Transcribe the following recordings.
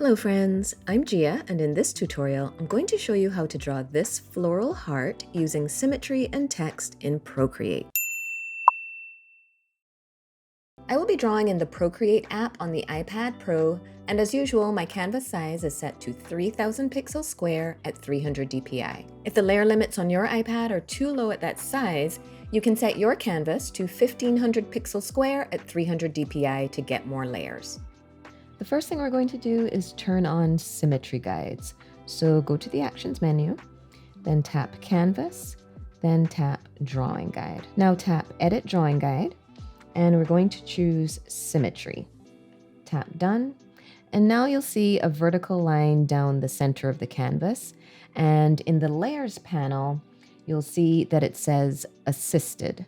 Hello friends, I'm Gia, and in this tutorial I'm going to show you how to draw this floral heart using symmetry and text in Procreate. I will be drawing in the Procreate app on the iPad Pro, and as usual my canvas size is set to 3000 pixels square at 300 dpi. If the layer limits on your iPad are too low at that size, you can set your canvas to 1500 pixels square at 300 dpi to get more layers. The first thing we're going to do is turn on Symmetry Guides. So go to the Actions menu, then tap Canvas, then tap Drawing Guide. Now tap Edit Drawing Guide, and we're going to choose Symmetry. Tap Done, and now you'll see a vertical line down the center of the canvas, and in the Layers panel, you'll see that it says Assisted.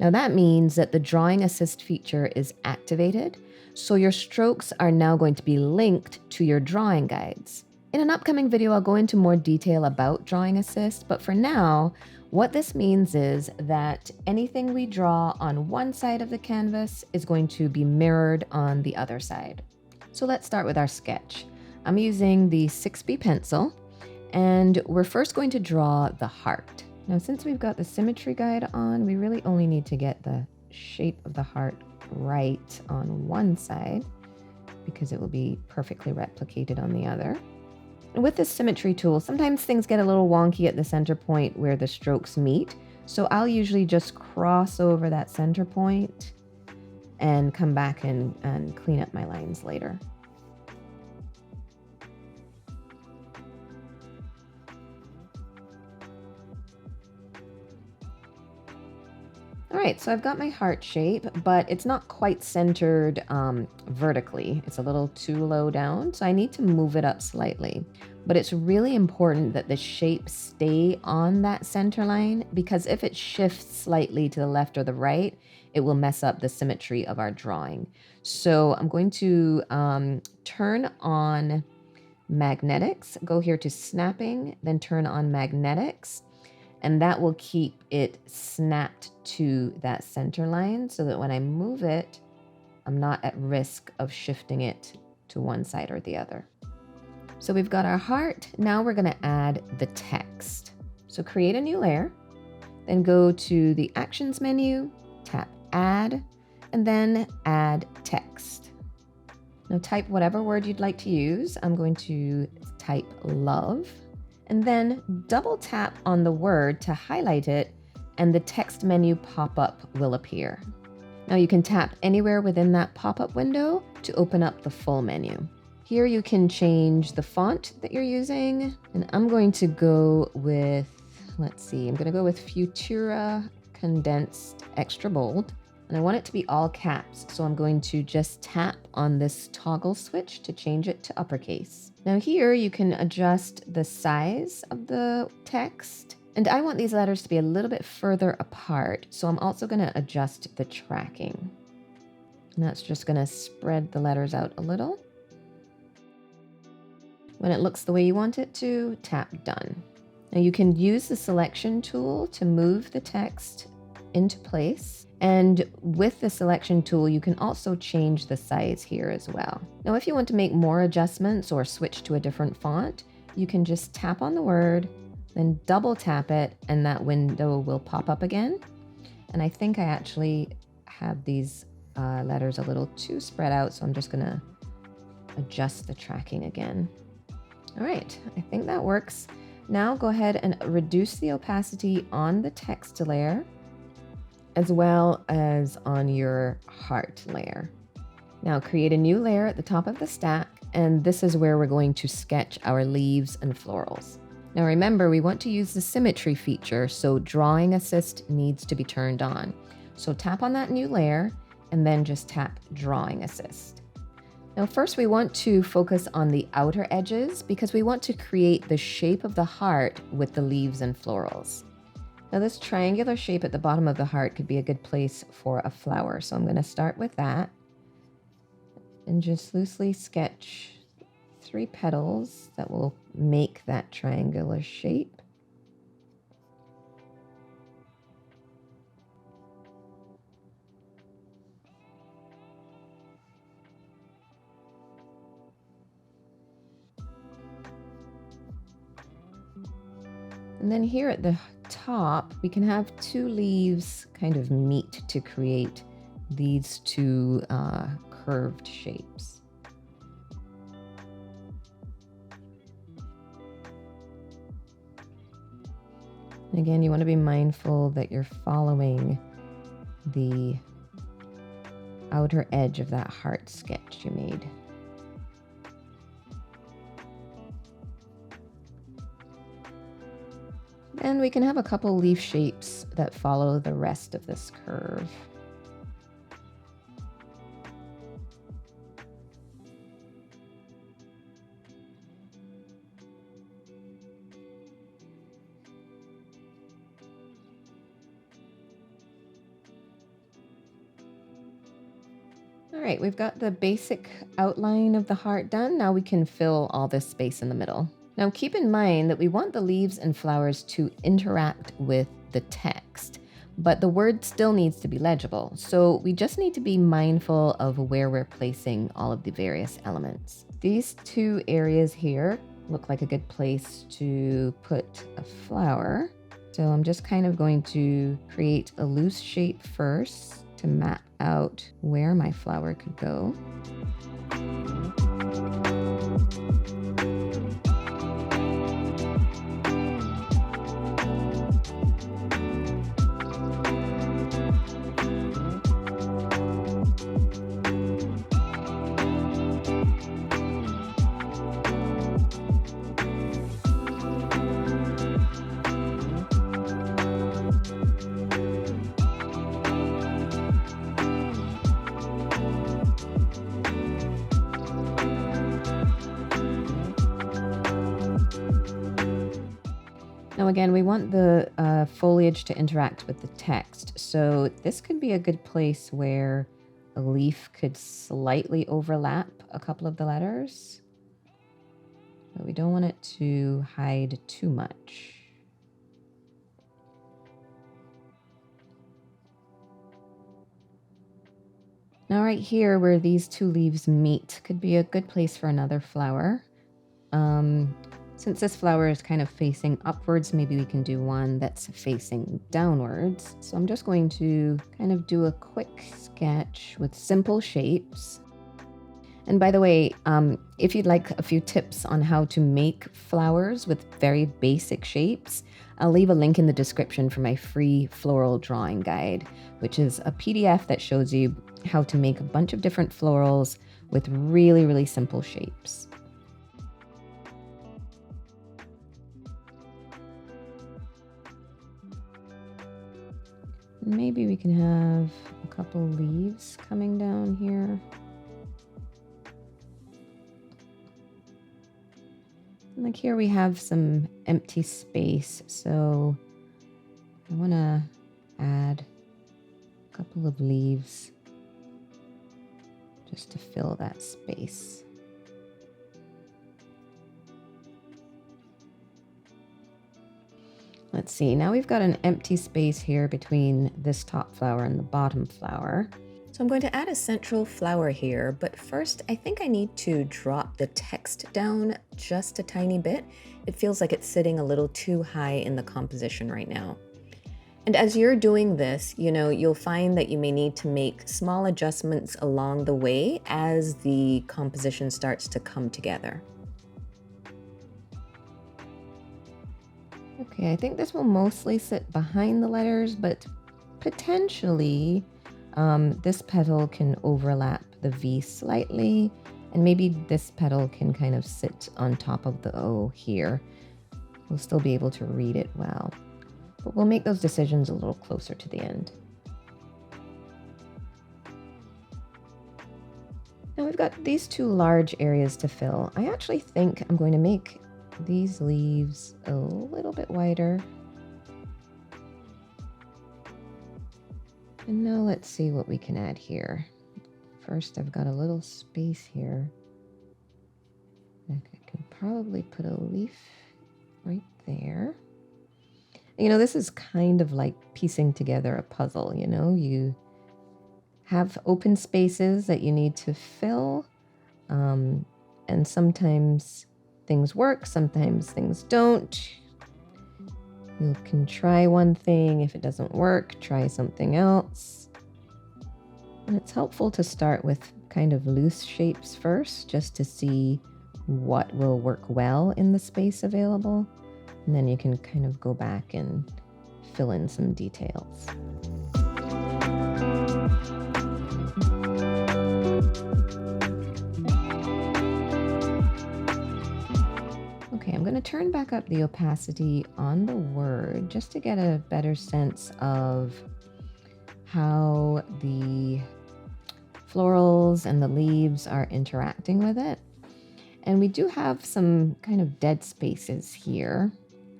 Now that means that the Drawing Assist feature is activated, so your strokes are now going to be linked to your drawing guides. In an upcoming video, I'll go into more detail about Drawing Assist, but for now, what this means is that anything we draw on one side of the canvas is going to be mirrored on the other side. So let's start with our sketch. I'm using the 6B pencil, and we're first going to draw the heart. Now, since we've got the symmetry guide on, we really only need to get the shape of the heart right on one side because it will be perfectly replicated on the other. And with this symmetry tool, sometimes things get a little wonky at the center point where the strokes meet. So I'll usually just cross over that center point and come back and clean up my lines later. All right, so I've got my heart shape, but it's not quite centered vertically. It's a little too low down, so I need to move it up slightly. But it's really important that the shape stay on that center line, because if it shifts slightly to the left or the right, it will mess up the symmetry of our drawing. So I'm going to turn on magnetics, go here to snapping, then turn on magnetics. And that will keep it snapped to that center line so that when I move it, I'm not at risk of shifting it to one side or the other. So we've got our heart. Now we're going to add the text. So create a new layer, then go to the Actions menu, tap Add, and then Add Text. Now type whatever word you'd like to use. I'm going to type love. And then double tap on the word to highlight it, and the text menu pop-up will appear. Now you can tap anywhere within that pop-up window to open up the full menu. Here you can change the font that you're using, and I'm going to go with, I'm going to go with Futura Condensed Extra Bold. And I want it to be all caps, so I'm going to just tap on this toggle switch to change it to uppercase. Now here you can adjust the size of the text, and I want these letters to be a little bit further apart, so I'm also going to adjust the tracking. And that's just going to spread the letters out a little. When it looks the way you want it to, tap Done. Now you can use the selection tool to move the text into place. And with the selection tool, you can also change the size here as well. Now, if you want to make more adjustments or switch to a different font, you can just tap on the word, then double tap it, and that window will pop up again. And I think I actually have these letters a little too spread out, so I'm just gonna adjust the tracking again. All right, I think that works. Now go ahead and reduce the opacity on the text layer, as well as on your heart layer. Now create a new layer at the top of the stack, and this is where we're going to sketch our leaves and florals. Now remember, we want to use the symmetry feature, so Drawing Assist needs to be turned on. So tap on that new layer, and then just tap Drawing Assist. Now first we want to focus on the outer edges because we want to create the shape of the heart with the leaves and florals. Now this triangular shape at the bottom of the heart could be a good place for a flower. So I'm going to start with that and just loosely sketch 3 petals that will make that triangular shape. And then here at the top, we can have two leaves kind of meet to create these two curved shapes. And again, you want to be mindful that you're following the outer edge of that heart sketch you made. And we can have a couple leaf shapes that follow the rest of this curve. All right, we've got the basic outline of the heart done. Now we can fill all this space in the middle. Now keep in mind that we want the leaves and flowers to interact with the text, but the word still needs to be legible. So we just need to be mindful of where we're placing all of the various elements. These two areas here look like a good place to put a flower. So I'm just kind of going to create a loose shape first to map out where my flower could go. Now again, we want the foliage to interact with the text, so this could be a good place where a leaf could slightly overlap a couple of the letters, but we don't want it to hide too much. Now right here where these two leaves meet could be a good place for another flower. Since this flower is kind of facing upwards, maybe we can do one that's facing downwards. So I'm just going to kind of do a quick sketch with simple shapes. And by the way, if you'd like a few tips on how to make flowers with very basic shapes, I'll leave a link in the description for my free floral drawing guide, which is a PDF that shows you how to make a bunch of different florals with really, really simple shapes. Maybe we can have a couple leaves coming down here. And like here we have some empty space, so I want to add a couple of leaves just to fill that space. Let's see, now we've got an empty space here between this top flower and the bottom flower. So I'm going to add a central flower here, but first I think I need to drop the text down just a tiny bit. It feels like it's sitting a little too high in the composition right now. And as you're doing this, you'll find that you may need to make small adjustments along the way as the composition starts to come together. Okay, I think this will mostly sit behind the letters, but potentially this petal can overlap the V slightly, and maybe this petal can kind of sit on top of the O here. We'll still be able to read it well, but we'll make those decisions a little closer to the end. Now we've got these two large areas to fill. I actually think I'm going to make these leaves a little bit wider. And now let's see what we can add here. First, I've got a little space here. I can probably put a leaf right there. This is kind of like piecing together a puzzle, you have open spaces that you need to fill, and sometimes things work, sometimes things don't. You can try one thing. If it doesn't work, try something else. And it's helpful to start with kind of loose shapes first, just to see what will work well in the space available. And then you can kind of go back and fill in some details. Okay, I'm going to turn back up the opacity on the word just to get a better sense of how the florals and the leaves are interacting with it. And we do have some kind of dead spaces here.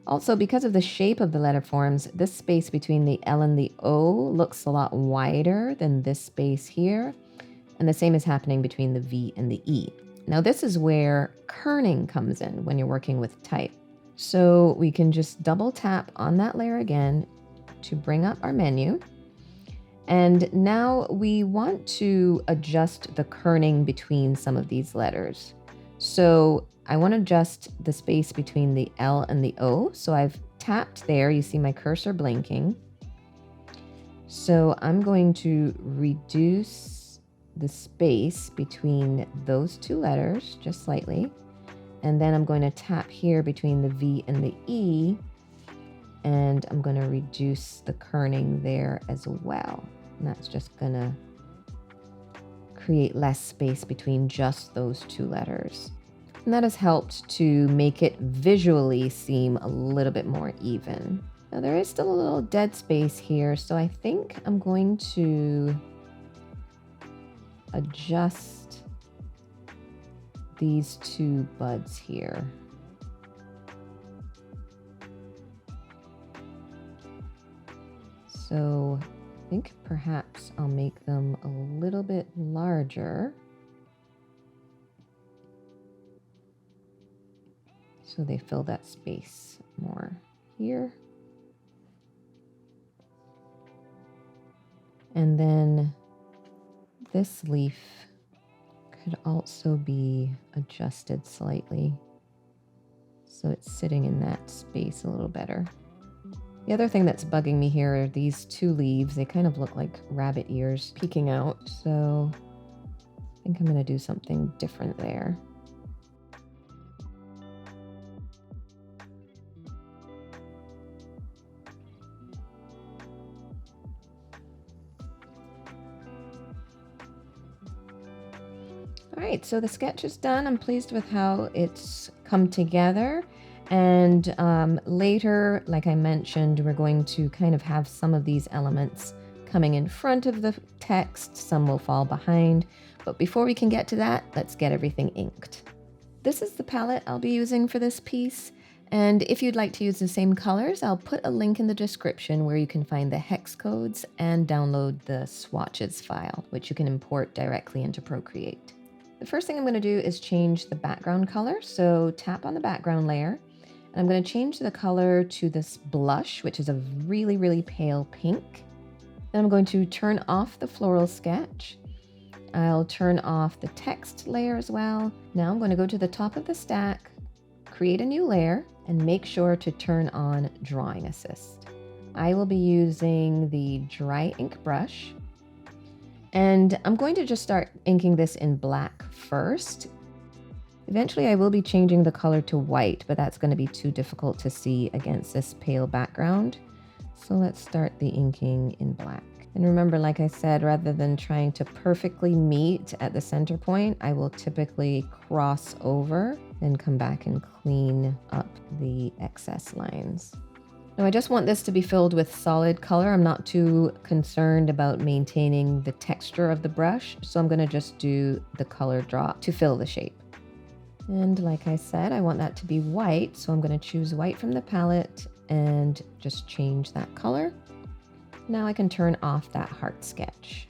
Also, because of the shape of the letter forms, this space between the L and the O looks a lot wider than this space here. And the same is happening between the V and the E. Now, this is where kerning comes in when you're working with type. So we can just double tap on that layer again to bring up our menu. And now we want to adjust the kerning between some of these letters. So I want to adjust the space between the L and the O. So I've tapped there. You see my cursor blinking. So I'm going to reduce the space between those two letters just slightly. And then I'm going to tap here between the V and the E. And I'm going to reduce the kerning there as well. And that's just going to create less space between just those two letters. And that has helped to make it visually seem a little bit more even. Now there is still a little dead space here, so I think I'm going to adjust these two buds here. So I think perhaps I'll make them a little bit larger so they fill that space more here. And then this leaf could also be adjusted slightly so it's sitting in that space a little better. The other thing that's bugging me here are these two leaves. They kind of look like rabbit ears peeking out, so I think I'm going to do something different there. All right, so the sketch is done. I'm pleased with how it's come together. And later, like I mentioned, we're going to kind of have some of these elements coming in front of the text. Some will fall behind. But before we can get to that, let's get everything inked. This is the palette I'll be using for this piece. And if you'd like to use the same colors, I'll put a link in the description where you can find the hex codes and download the swatches file, which you can import directly into Procreate. The first thing I'm going to do is change the background color. So tap on the background layer. And I'm going to change the color to this blush, which is a really, really pale pink. Then I'm going to turn off the floral sketch. I'll turn off the text layer as well. Now I'm going to go to the top of the stack, create a new layer, and make sure to turn on Drawing Assist. I will be using the dry ink brush. And I'm going to just start inking this in black first. Eventually I will be changing the color to white, but that's going to be too difficult to see against this pale background. So let's start the inking in black. And remember, like I said, rather than trying to perfectly meet at the center point, I will typically cross over and come back and clean up the excess lines. Now I just want this to be filled with solid color. I'm not too concerned about maintaining the texture of the brush, so I'm going to just do the color drop to fill the shape. And like I said, I want that to be white, so I'm going to choose white from the palette and just change that color. Now I can turn off that heart sketch.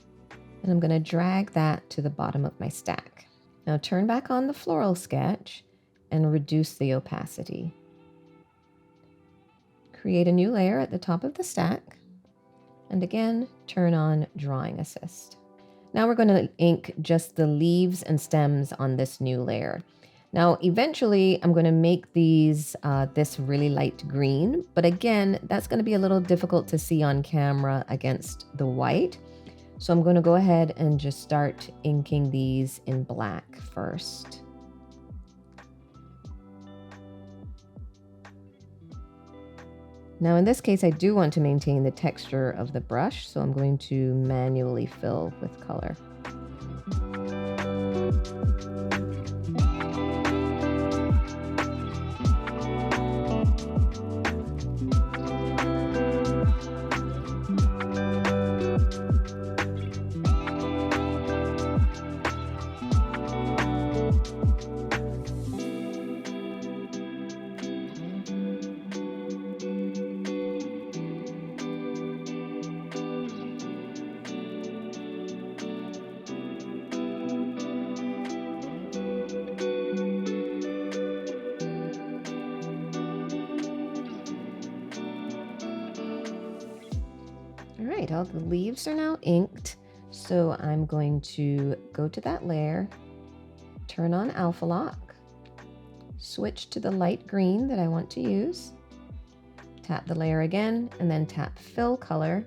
And I'm going to drag that to the bottom of my stack. Now turn back on the floral sketch and reduce the opacity. Create a new layer at the top of the stack. And again, turn on Drawing Assist. Now we're going to ink just the leaves and stems on this new layer. Now, eventually, I'm going to make these this really light green, but again, that's going to be a little difficult to see on camera against the white. So I'm going to go ahead and just start inking these in black first. Now in this case, I do want to maintain the texture of the brush, so I'm going to manually fill with color. All right, all the leaves are now inked. So I'm going to go to that layer, turn on Alpha Lock, switch to the light green that I want to use, tap the layer again, and then tap Fill Color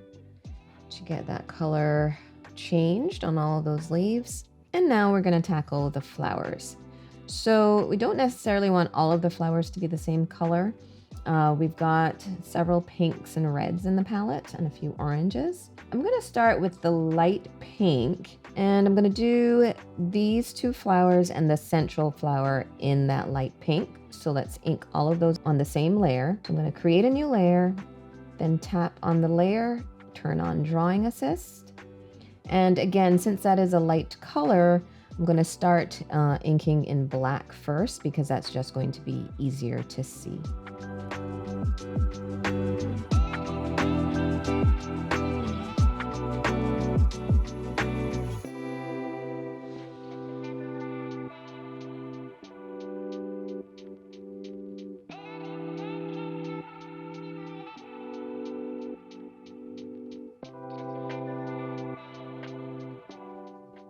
to get that color changed on all of those leaves. And now we're going to tackle the flowers. So we don't necessarily want all of the flowers to be the same color. We've got several pinks and reds in the palette and a few oranges. I'm going to start with the light pink, and I'm going to do these two flowers and the central flower in that light pink. So let's ink all of those on the same layer. So I'm going to create a new layer, then tap on the layer, turn on Drawing Assist. And again, since that is a light color, I'm going to start inking in black first because that's just going to be easier to see.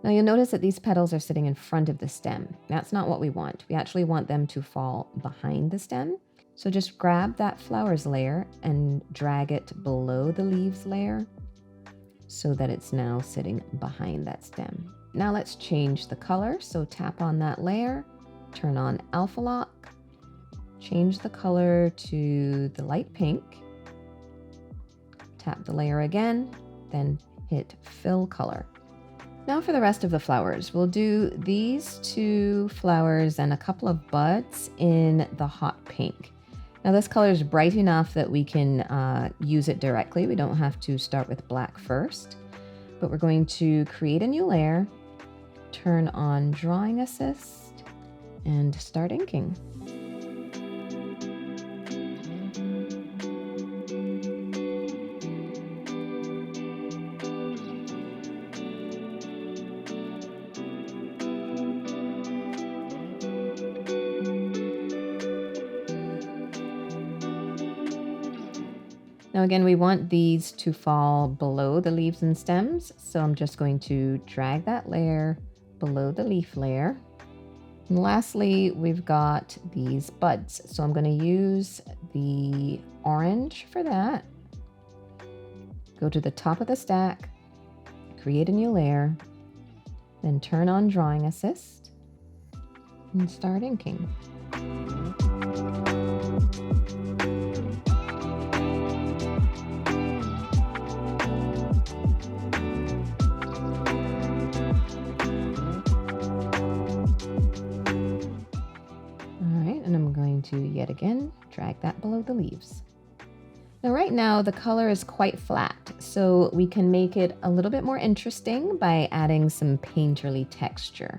Now you'll notice that these petals are sitting in front of the stem. That's not what we want. We actually want them to fall behind the stem. So just grab that flowers layer and drag it below the leaves layer so that it's now sitting behind that stem. Now let's change the color. So tap on that layer, turn on Alpha Lock, change the color to the light pink, tap the layer again, then hit Fill Color. Now for the rest of the flowers, we'll do these two flowers and a couple of buds in the hot pink. Now this color is bright enough that we can use it directly. We don't have to start with black first, but we're going to create a new layer, turn on Drawing Assist, and start inking. Now again, we want these to fall below the leaves and stems, so I'm just going to drag that layer below the leaf layer. And lastly, we've got these buds, so I'm going to use the orange for that. Go to the top of the stack, create a new layer, then turn on Drawing Assist, and start inking. To yet again drag that below the leaves. Now right now the color is quite flat, so we can make it a little bit more interesting by adding some painterly texture.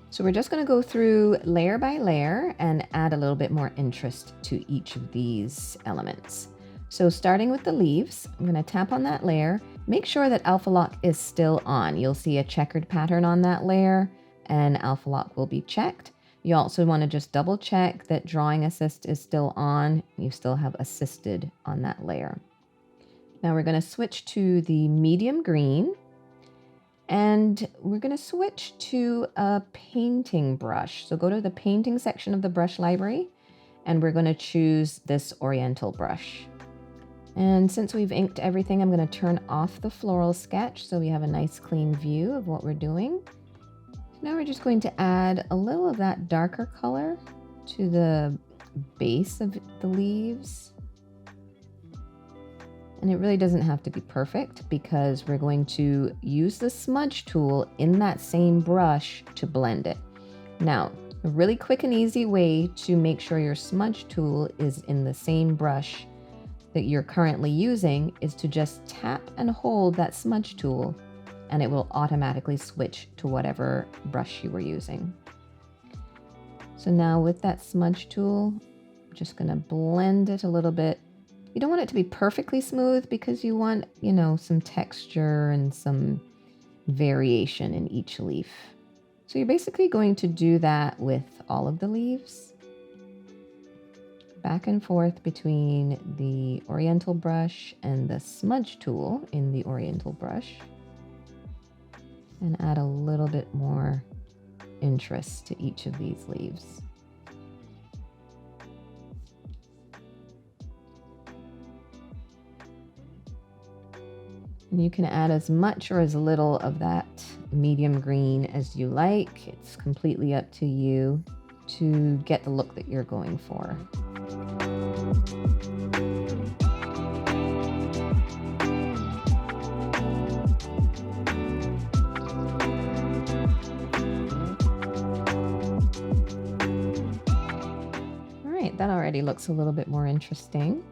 So we're just going to go through layer by layer and add a little bit more interest to each of these elements. So starting with the leaves, I'm going to tap on that layer, make sure that Alpha Lock is still on. You'll see a checkered pattern on that layer and Alpha Lock will be checked. You also want to just double check that Drawing Assist is still on. You still have Assisted on that layer. Now we're going to switch to the medium green. And we're going to switch to a painting brush. So go to the painting section of the brush library, and we're going to choose this Oriental brush. And since we've inked everything, I'm going to turn off the floral sketch so we have a nice clean view of what we're doing. Now we're just going to add a little of that darker color to the base of the leaves. And it really doesn't have to be perfect because we're going to use the smudge tool in that same brush to blend it. Now, a really quick and easy way to make sure your smudge tool is in the same brush that you're currently using is to just tap and hold that smudge tool, and it will automatically switch to whatever brush you were using. So now with that smudge tool, I'm just going to blend it a little bit. You don't want it to be perfectly smooth because you want, you know, some texture and some variation in each leaf. So you're basically going to do that with all of the leaves. Back and forth between the Oriental brush and the smudge tool in the Oriental brush. And add a little bit more interest to each of these leaves. And you can add as much or as little of that medium green as you like. It's completely up to you to get the look that you're going for. All right, that already looks a little bit more interesting.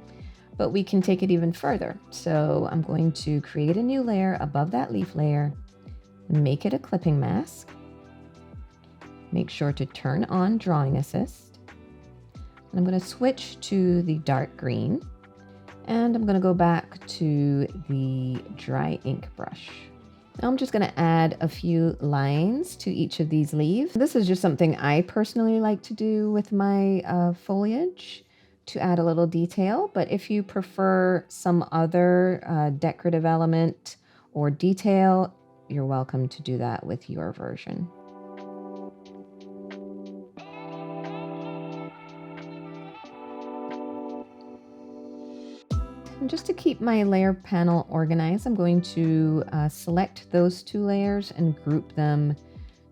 But we can take it even further. So I'm going to create a new layer above that leaf layer, make it a clipping mask. Make sure to turn on Drawing Assist. And I'm going to switch to the dark green. And I'm going to go back to the dry ink brush. Now I'm just going to add a few lines to each of these leaves. This is just something I personally like to do with my foliage, to add a little detail, but if you prefer some other decorative element or detail, you're welcome to do that with your version. And just to keep my layer panel organized, I'm going to select those two layers and group them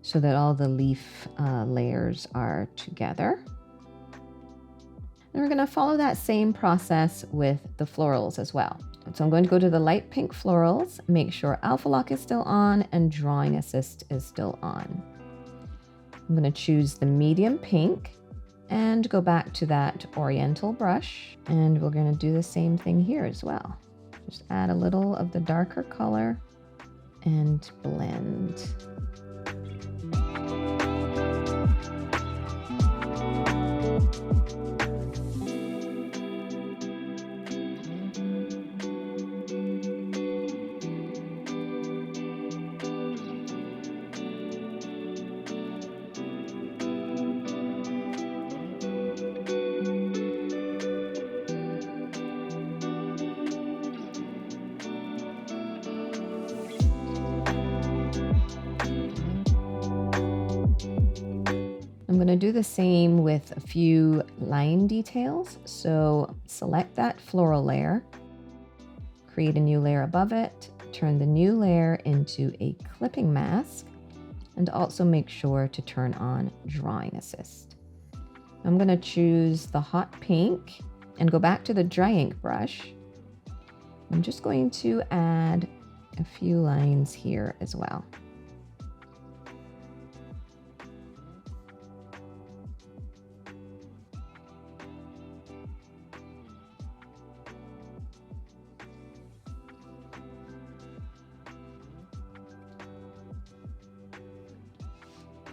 so that all the leaf layers are together. And we're going to follow that same process with the florals as well. So I'm going to go to the light pink florals, make sure Alpha Lock is still on and Drawing Assist is still on. I'm going to choose the medium pink and go back to that Oriental brush. And we're going to do the same thing here as well. Just add a little of the darker color and blend. I'm going to do the same with a few line details. So select that floral layer, create a new layer above it, turn the new layer into a clipping mask, and also make sure to turn on Drawing Assist. I'm going to choose the hot pink and go back to the dry ink brush. I'm just going to add a few lines here as well.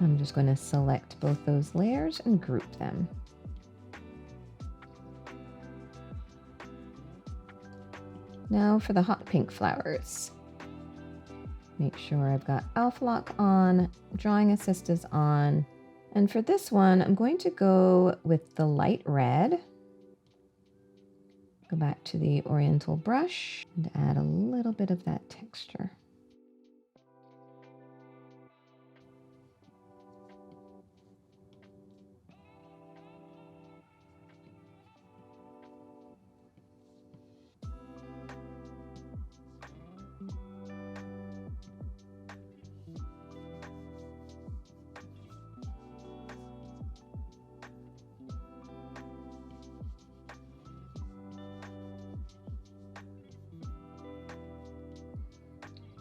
I'm just going to select both those layers and group them. Now for the hot pink flowers. Make sure I've got Alpha Lock on, Drawing Assist is on. And for this one, I'm going to go with the light red. Go back to the Oriental brush and add a little bit of that texture.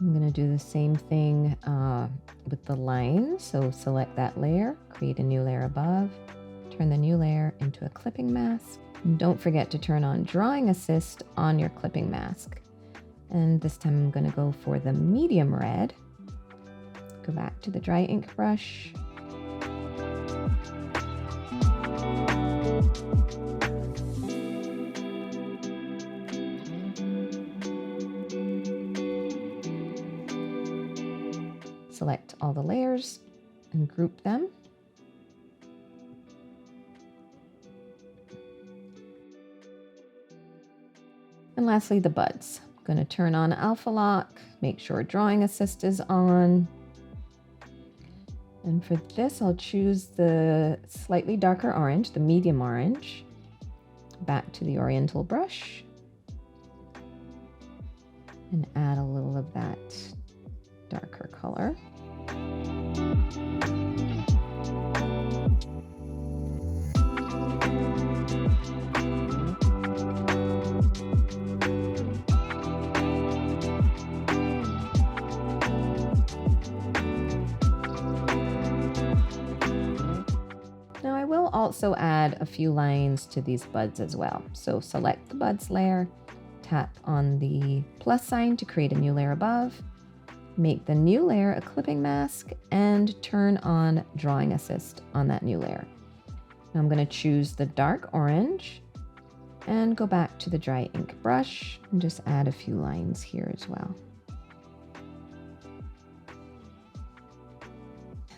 I'm going to do the same thing with the line. So select that layer, create a new layer above, turn the new layer into a clipping mask. And don't forget to turn on Drawing Assist on your clipping mask. And this time I'm going to go for the medium red. Go back to the dry ink brush. Select all the layers and group them. And lastly, the buds. I'm going to turn on Alpha Lock, make sure Drawing Assist is on. And for this, I'll choose the slightly darker orange, the medium orange. Back to the Oriental brush. And add a little of that darker color. Now I will also add a few lines to these buds as well. So select the buds layer, tap on the plus sign to create a new layer above, make the new layer a clipping mask, and turn on Drawing Assist on that new layer. Now I'm going to choose the dark orange and go back to the dry ink brush and just add a few lines here as well.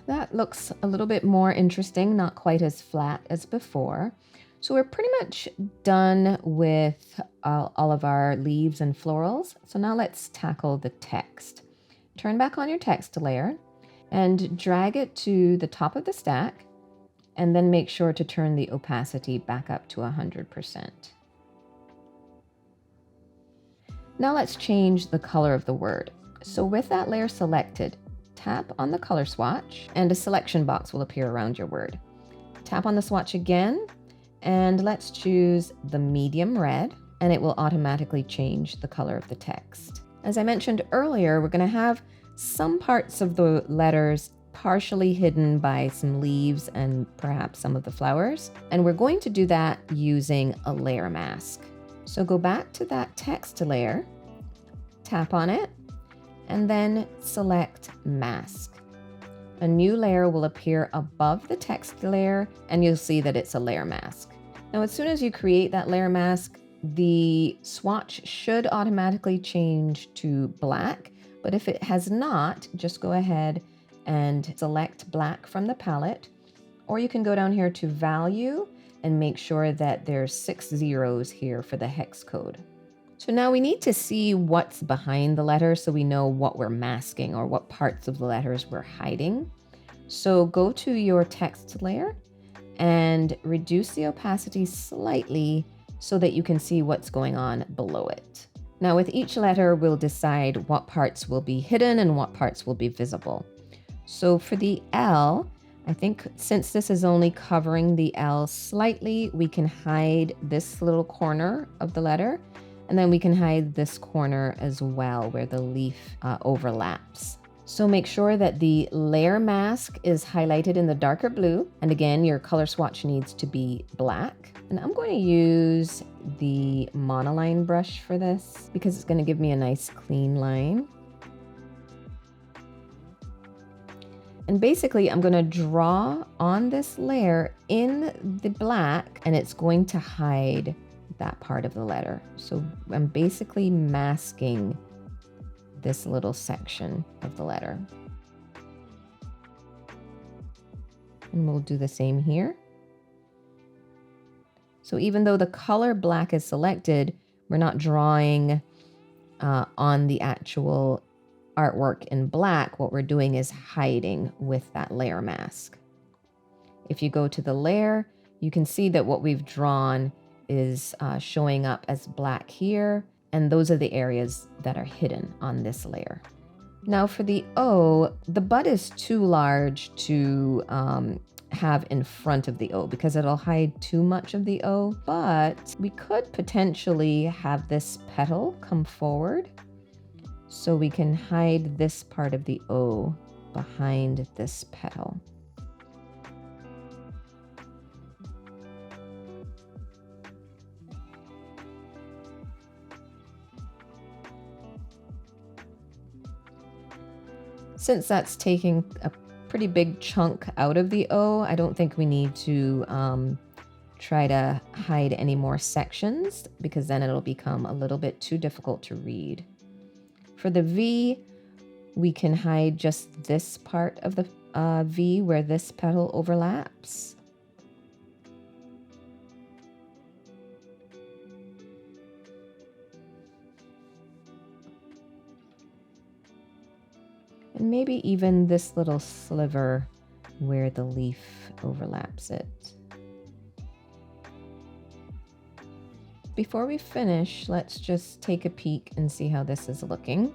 That looks a little bit more interesting, not quite as flat as before. So we're pretty much done with all of our leaves and florals. So now let's tackle the text. Turn back on your text layer and drag it to the top of the stack, and then make sure to turn the opacity back up to 100%. Now let's change the color of the word. So with that layer selected, tap on the color swatch and a selection box will appear around your word. Tap on the swatch again and let's choose the medium red, and it will automatically change the color of the text. As I mentioned earlier, we're going to have some parts of the letters partially hidden by some leaves and perhaps some of the flowers, and we're going to do that using a layer mask. So go back to that text layer, tap on it, and then select Mask. A new layer will appear above the text layer, and you'll see that it's a layer mask. Now, as soon as you create that layer mask, the swatch should automatically change to black, but if it has not, just go ahead and select black from the palette, or you can go down here to value and make sure that there's 6 zeros here for the hex code. So now we need to see what's behind the letter so we know what we're masking or what parts of the letters we're hiding. So go to your text layer and reduce the opacity slightly so that you can see what's going on below it. Now with each letter, we'll decide what parts will be hidden and what parts will be visible. So for the L, I think since this is only covering the L slightly, we can hide this little corner of the letter, and then we can hide this corner as well where the leaf overlaps. So make sure that the layer mask is highlighted in the darker blue. And again, your color swatch needs to be black. And I'm going to use the monoline brush for this because it's going to give me a nice clean line. And basically, I'm going to draw on this layer in the black, and it's going to hide that part of the letter. So I'm basically masking this little section of the letter. And we'll do the same here. So even though the color black is selected, we're not drawing on the actual artwork in black. What we're doing is hiding with that layer mask. If you go to the layer, you can see that what we've drawn is showing up as black here, and those are the areas that are hidden on this layer. Now for the O, the bud is too large to have in front of the O because it'll hide too much of the O, but we could potentially have this petal come forward. So we can hide this part of the O behind this petal. Since that's taking a pretty big chunk out of the O, I don't think we need to try to hide any more sections, because then it'll become a little bit too difficult to read. For the V, we can hide just this part of the V where this petal overlaps. And maybe even this little sliver where the leaf overlaps it. Before we finish, let's just take a peek and see how this is looking.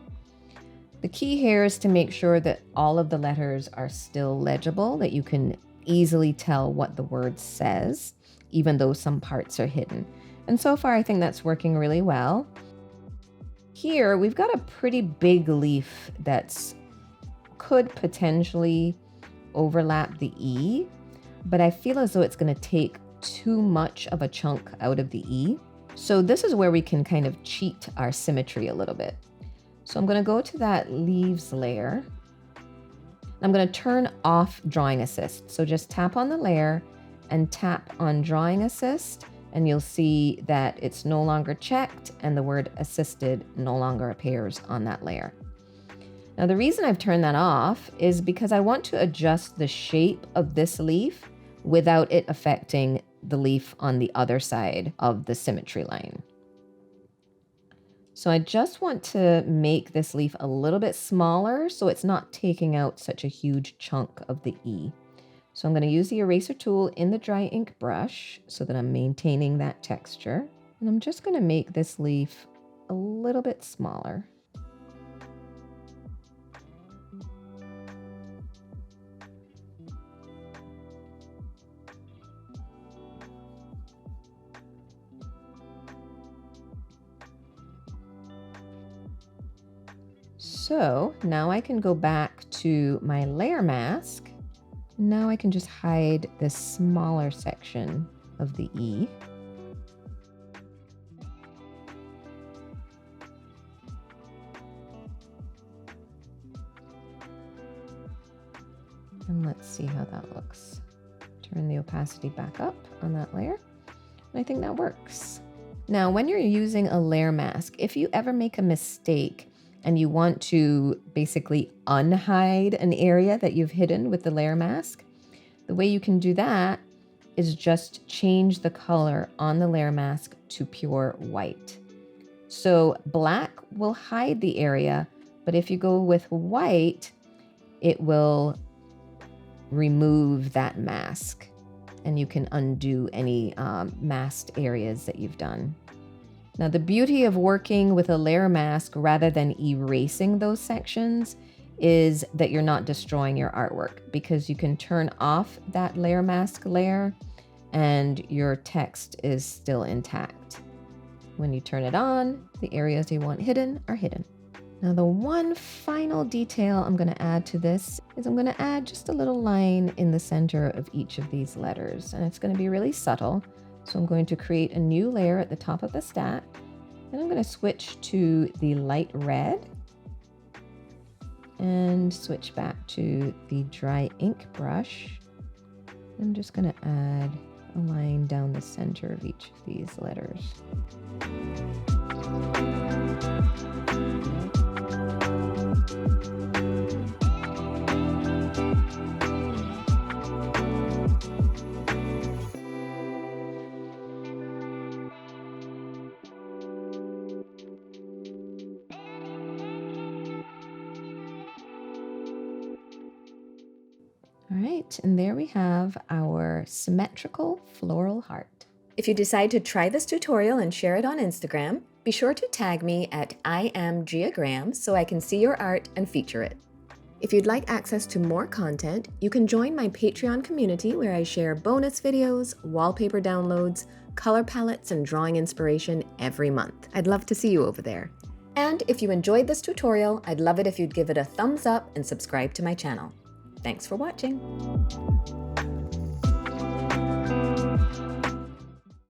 The key here is to make sure that all of the letters are still legible, that you can easily tell what the word says, even though some parts are hidden. And so far, I think that's working really well. Here, we've got a pretty big leaf that's could potentially overlap the E, but I feel as though it's going to take too much of a chunk out of the E. So this is where we can kind of cheat our symmetry a little bit. So I'm going to go to that leaves layer. I'm going to turn off drawing assist. So just tap on the layer and tap on drawing assist, and you'll see that it's no longer checked and the word assisted no longer appears on that layer. Now the reason I've turned that off is because I want to adjust the shape of this leaf without it affecting the leaf on the other side of the symmetry line. So I just want to make this leaf a little bit smaller so it's not taking out such a huge chunk of the E. So I'm going to use the eraser tool in the dry ink brush so that I'm maintaining that texture. And I'm just going to make this leaf a little bit smaller. So now I can go back to my layer mask. Now I can just hide this smaller section of the E. And let's see how that looks. Turn the opacity back up on that layer. And I think that works. Now, when you're using a layer mask, if you ever make a mistake and you want to basically unhide an area that you've hidden with the layer mask, the way you can do that is just change the color on the layer mask to pure white. So black will hide the area, but if you go with white, it will remove that mask and you can undo any masked areas that you've done. Now, the beauty of working with a layer mask rather than erasing those sections is that you're not destroying your artwork, because you can turn off that layer mask layer and your text is still intact. When you turn it on, the areas you want hidden are hidden. Now, the one final detail I'm going to add to this is I'm going to add just a little line in the center of each of these letters, and it's going to be really subtle. So I'm going to create a new layer at the top of the stack, and I'm going to switch to the light red and switch back to the dry ink brush. I'm just going to add a line down the center of each of these letters. All right, and there we have our symmetrical floral heart. If you decide to try this tutorial and share it on Instagram, be sure to tag me at IamGiagram so I can see your art and feature it. If you'd like access to more content, you can join my Patreon community where I share bonus videos, wallpaper downloads, color palettes, and drawing inspiration every month. I'd love to see you over there. And if you enjoyed this tutorial, I'd love it if you'd give it a thumbs up and subscribe to my channel. Thanks for watching.